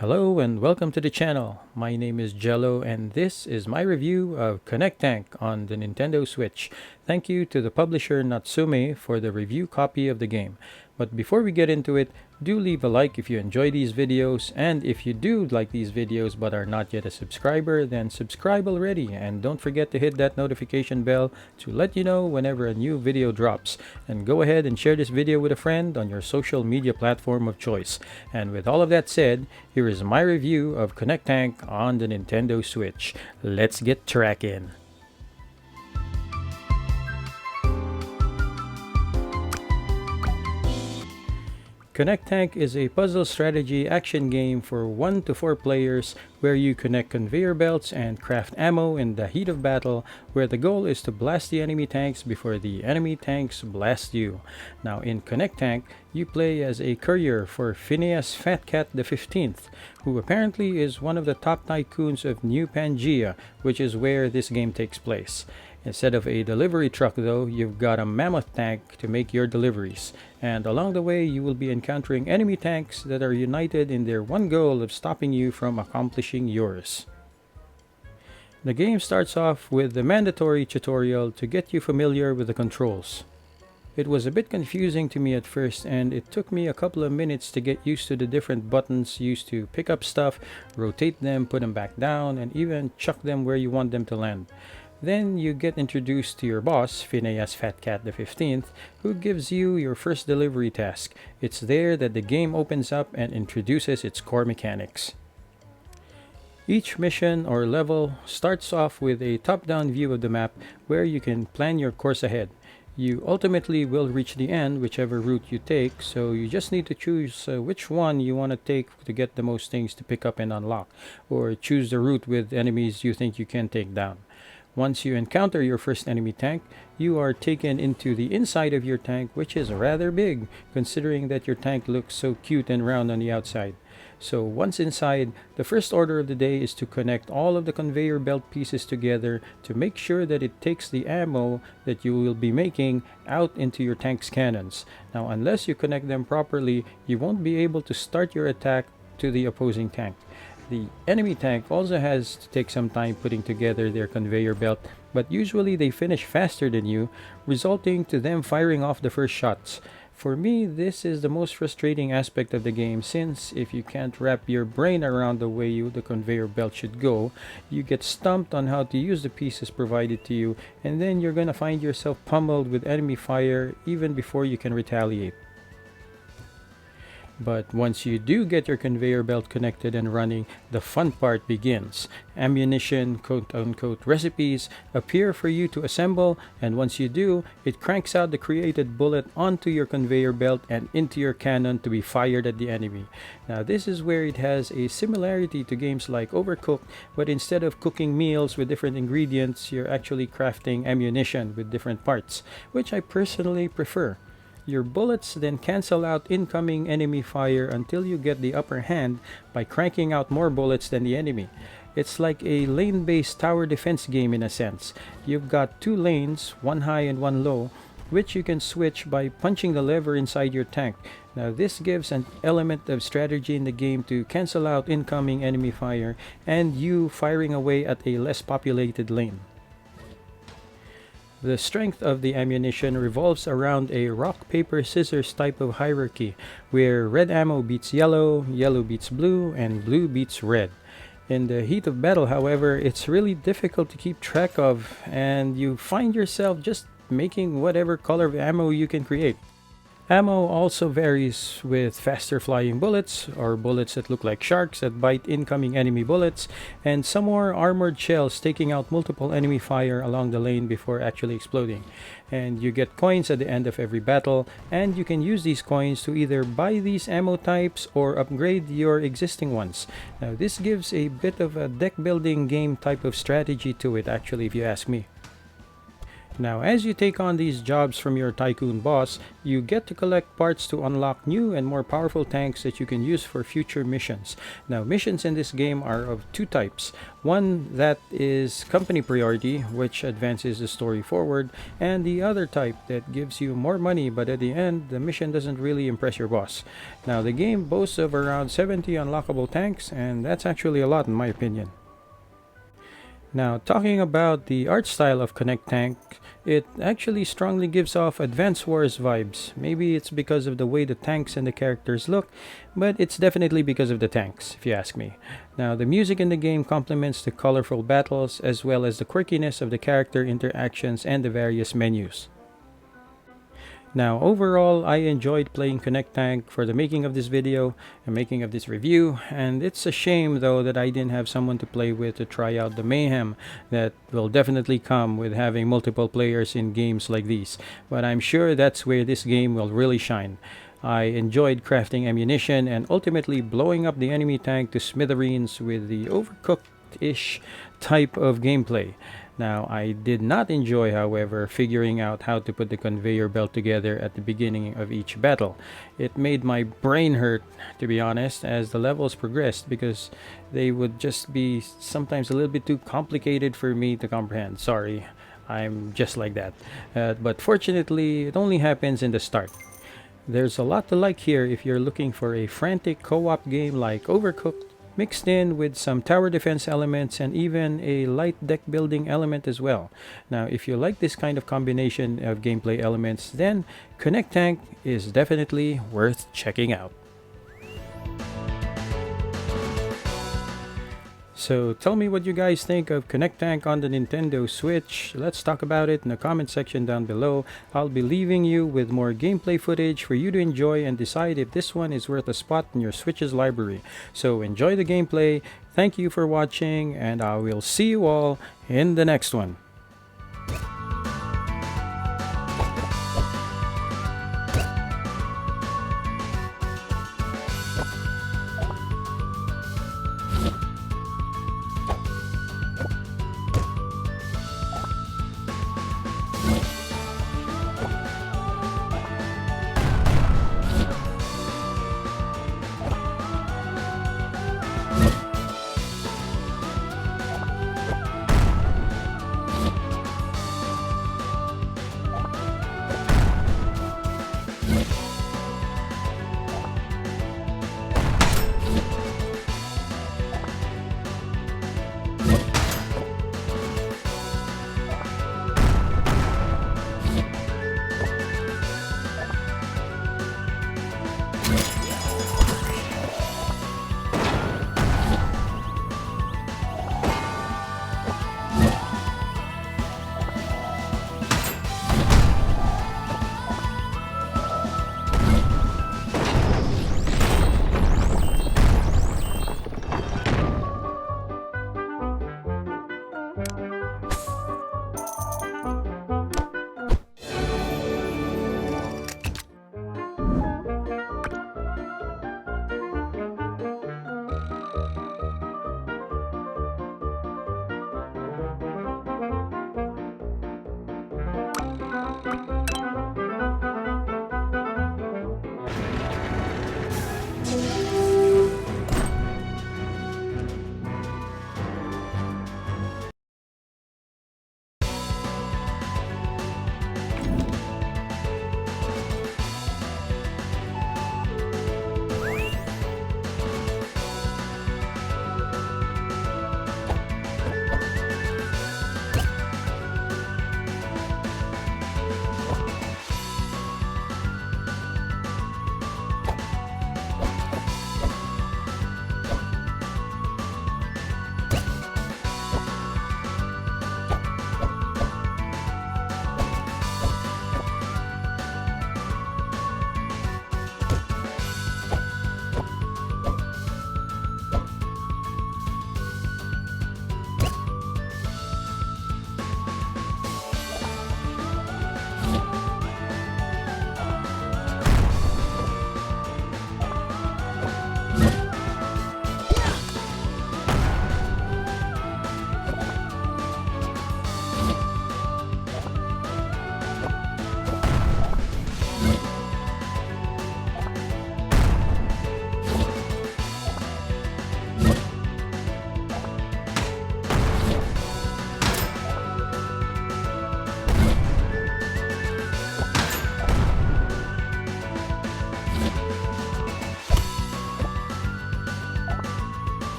Hello and welcome to the channel. My name is Jello and this is my review of ConnecTank on the Nintendo Switch. Thank you to the publisher Natsume for the review copy of the game. But before we get into it, do leave a like if you enjoy these videos, and if you do like these videos but are not yet a subscriber, then subscribe already, and don't forget to hit that notification bell to let you know whenever a new video drops. And go ahead and share this video with a friend on your social media platform of choice. And with all of that said, here is my review of ConnecTank on the Nintendo Switch. Let's get tracking. ConnecTank is a puzzle strategy action game for 1 to 4 players where you connect conveyor belts and craft ammo in the heat of battle, where the goal is to blast the enemy tanks before the enemy tanks blast you. Now in ConnecTank, you play as a courier for Phineas Fat Cat the 15th, who apparently is one of the top tycoons of New Pangaea, which is where this game takes place. Instead of a delivery truck though, you've got a mammoth tank to make your deliveries, and along the way you will be encountering enemy tanks that are united in their one goal of stopping you from accomplishing yours. The game starts off with the mandatory tutorial to get you familiar with the controls. It was a bit confusing to me at first, and it took me a couple of minutes to get used to the different buttons used to pick up stuff, rotate them, put them back down, and even chuck them where you want them to land. Then you get introduced to your boss, Phineas Fat Cat the 15th, who gives you your first delivery task. It's there that the game opens up and introduces its core mechanics. Each mission or level starts off with a top-down view of the map where you can plan your course ahead. You ultimately will reach the end whichever route you take, so you just need to choose which one you want to take to get the most things to pick up and unlock, or choose the route with enemies you think you can take down. Once you encounter your first enemy tank, you are taken into the inside of your tank, which is rather big, considering that your tank looks so cute and round on the outside. So once inside, the first order of the day is to connect all of the conveyor belt pieces together to make sure that it takes the ammo that you will be making out into your tank's cannons. Now, unless you connect them properly, you won't be able to start your attack to the opposing tank. The enemy tank also has to take some time putting together their conveyor belt, but usually they finish faster than you, resulting to them firing off the first shots. For me, this is the most frustrating aspect of the game, since if you can't wrap your brain around the way the conveyor belt should go, you get stumped on how to use the pieces provided to you, and then you're gonna find yourself pummeled with enemy fire even before you can retaliate. But once you do get your conveyor belt connected and running, the fun part begins. Ammunition, quote-unquote recipes, appear for you to assemble, and once you do, it cranks out the created bullet onto your conveyor belt and into your cannon to be fired at the enemy. Now this is where it has a similarity to games like Overcooked, but instead of cooking meals with different ingredients, you're actually crafting ammunition with different parts, which I personally prefer. Your bullets then cancel out incoming enemy fire until you get the upper hand by cranking out more bullets than the enemy. It's like a lane-based tower defense game in a sense. You've got 2 lanes, one high and one low, which you can switch by punching the lever inside your tank. Now this gives an element of strategy in the game to cancel out incoming enemy fire and you firing away at a less populated lane. The strength of the ammunition revolves around a rock, paper, scissors type of hierarchy, where red ammo beats yellow, yellow beats blue, and blue beats red. In the heat of battle, however, it's really difficult to keep track of, and you find yourself just making whatever color of ammo you can create. Ammo also varies, with faster flying bullets, or bullets that look like sharks that bite incoming enemy bullets, and some more armored shells taking out multiple enemy fire along the lane before actually exploding. And you get coins at the end of every battle, and you can use these coins to either buy these ammo types or upgrade your existing ones. Now this gives a bit of a deck building game type of strategy to it, actually, if you ask me. Now, as you take on these jobs from your tycoon boss, you get to collect parts to unlock new and more powerful tanks that you can use for future missions. Now, missions in this game are of two types. One that is company priority, which advances the story forward, and the other type that gives you more money, but at the end, the mission doesn't really impress your boss. Now, the game boasts of around 70 unlockable tanks, and that's actually a lot in my opinion. Now, talking about the art style of ConnecTank, it actually strongly gives off Advance Wars vibes. Maybe it's because of the way the tanks and the characters look, but it's definitely because of the tanks, if you ask me. Now, the music in the game complements the colorful battles as well as the quirkiness of the character interactions and the various menus. Now, overall, I enjoyed playing ConnectTank for the making of this video and making of this review, and it's a shame though that I didn't have someone to play with to try out the mayhem that will definitely come with having multiple players in games like these. But I'm sure that's where this game will really shine. I enjoyed crafting ammunition and ultimately blowing up the enemy tank to smithereens with the overcooked-ish type of gameplay. Now, I did not enjoy, however, figuring out how to put the conveyor belt together at the beginning of each battle. It made my brain hurt, to be honest, as the levels progressed because they would just be sometimes a little bit too complicated for me to comprehend. Sorry, I'm just like that. But fortunately, it only happens in the start. There's a lot to like here if you're looking for a frantic co-op game like Overcooked, mixed in with some tower defense elements and even a light deck building element as well. Now, if you like this kind of combination of gameplay elements, then ConnectTank is definitely worth checking out. So tell me what you guys think of ConnectTank on the Nintendo Switch. Let's talk about it in the comment section down below. I'll be leaving you with more gameplay footage for you to enjoy and decide if this one is worth a spot in your Switch's library. So enjoy the gameplay, thank you for watching, and I will see you all in the next one.